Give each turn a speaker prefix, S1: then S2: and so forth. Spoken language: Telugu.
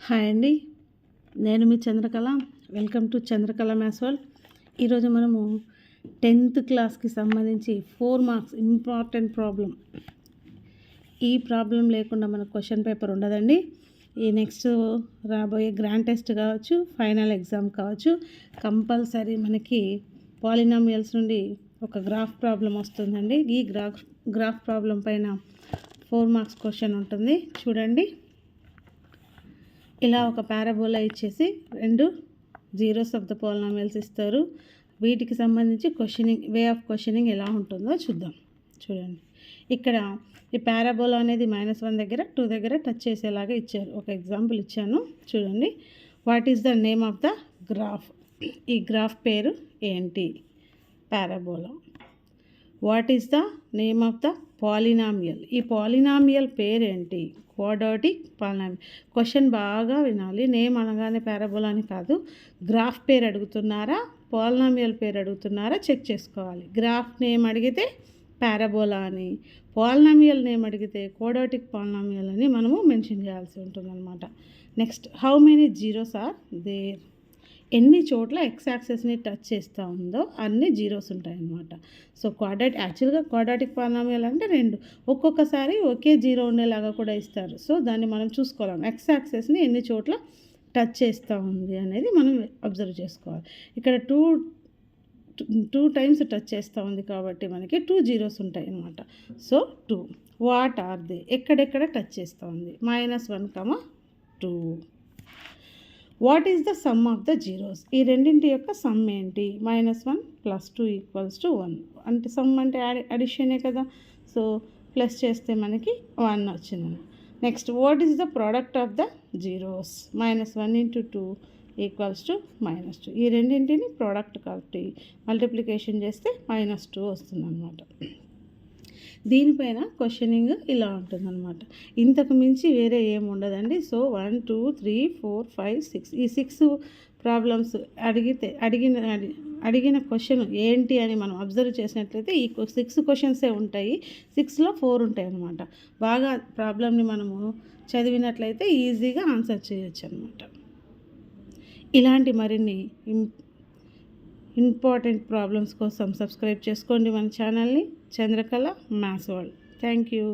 S1: హాయ్ అండి, నేను మీ Chandrakala. Welcome to Chandrakala maths world. ఈరోజు మనము 10th క్లాస్కి సంబంధించి 4 మార్క్స్ ఇంపార్టెంట్ ప్రాబ్లం. ఈ ప్రాబ్లం లేకుండా మనకు క్వశ్చన్ పేపర్ ఉండదండి. ఈ నెక్స్ట్ రాబోయే గ్రాండ్ టెస్ట్ కావచ్చు, ఫైనల్ ఎగ్జామ్ కావచ్చు, కంపల్సరీ మనకి పాలినామియల్స్ నుండి ఒక గ్రాఫ్ ప్రాబ్లం వస్తుందండి. ఈ గ్రాఫ్ ప్రాబ్లం పైన 4 మార్క్స్ క్వశ్చన్ ఉంటుంది. చూడండి, ఇలా ఒక పారాబోలా ఇచ్చేసి 2 జీరోస్ ఆఫ్ ద పాలినామియల్స్ ఇస్తారు. వీటికి సంబంధించి వే ఆఫ్ క్వశ్చనింగ్ ఎలా ఉంటుందో చూద్దాం. చూడండి, ఇక్కడ ఈ పారాబోలా అనేది -1 దగ్గర 2 దగ్గర టచ్ చేసేలాగా ఇచ్చారు. ఒక ఎగ్జాంపుల్ ఇచ్చాను చూడండి. What is the name of the graph? ఈ గ్రాఫ్ పేరు ఏంటి? Parabola. What is the name of the polynomial? ఈ పాలినామియల్ పేరేంటి? Quadratic polynomial. క్వశ్చన్ బాగా వినాలి. నేమ్ అనగానే పారాబోలా అని కాదు. గ్రాఫ్ పేరు అడుగుతున్నారా, పాలినామియల్ పేరు అడుగుతున్నారా చెక్ చేసుకోవాలి. గ్రాఫ్ నేమ్ అడిగితే పారాబోలా అని, పాలినామియల్ నేమ్ అడిగితే క్వాడ్రాటిక్ పాలినామియల్ అని మనము మెన్షన్ చేయాల్సి ఉంటుందన్నమాట. Next, how many zeros are there? ఎన్ని చోట్ల ఎక్స్ యాక్సెస్ని టచ్ చేస్తూ ఉందో అన్ని జీరోస్ ఉంటాయన్నమాట. సో యాక్చువల్గా క్వాడ్రాటిక్ పాలినామియల్ అంటే 2, ఒక్కొక్కసారి ఒకే జీరో ఉండేలాగా కూడా ఇస్తారు. సో దాన్ని మనం చూసుకోవాలి. ఎక్స్ యాక్సెస్ని ఎన్ని చోట్ల టచ్ చేస్తూ ఉంది అనేది మనం అబ్జర్వ్ చేసుకోవాలి. ఇక్కడ టూ టైమ్స్ టచ్ చేస్తూ ఉంది కాబట్టి మనకి 2 జీరోస్ ఉంటాయి అన్నమాట. సో 2. What are they? ఎక్కడెక్కడ టచ్ చేస్తూ ఉంది? -1, 2. What is the sum of the zeros? ఈ రెండింటి యొక్క సమ్ ఏంటి? -1 + 2 = 1. అంటే సమ్ అంటే అడిషనే కదా. సో ప్లస్ చేస్తే మనకి 1 వచ్చింది. Next, what is the product of the zeros? -1 × 2 = -2. ఈ రెండింటిని ప్రోడక్ట్ కాబట్టి మల్టిప్లికేషన్ చేస్తే -2 వస్తుంది అన్నమాట. దీనిపైన క్వశ్చనింగ్ ఇలా ఉంటుందన్నమాట. ఇంతకు మించి వేరే ఏమి ఉండదండి. సో 1 2 3 4 5 6 ఈ 6 ప్రాబ్లమ్స్ అడిగిన క్వశ్చన్ ఏంటి అని మనం అబ్జర్వ్ చేసినట్లయితే ఈ 6 క్వశ్చన్సే ఉంటాయి. 6లో 4 ఉంటాయి అన్నమాట. బాగా ప్రాబ్లమ్ని మనము చదివినట్లయితే ఈజీగా ఆన్సర్ చేయొచ్చు అన్నమాట. ఇలాంటి మరిన్ని ఇంపార్టెంట్ ప్రాబ్లమ్స్ కోసం సబ్స్క్రైబ్ చేసుకోండి మన ఛానల్ని, Chandrakala maths world. Thank you.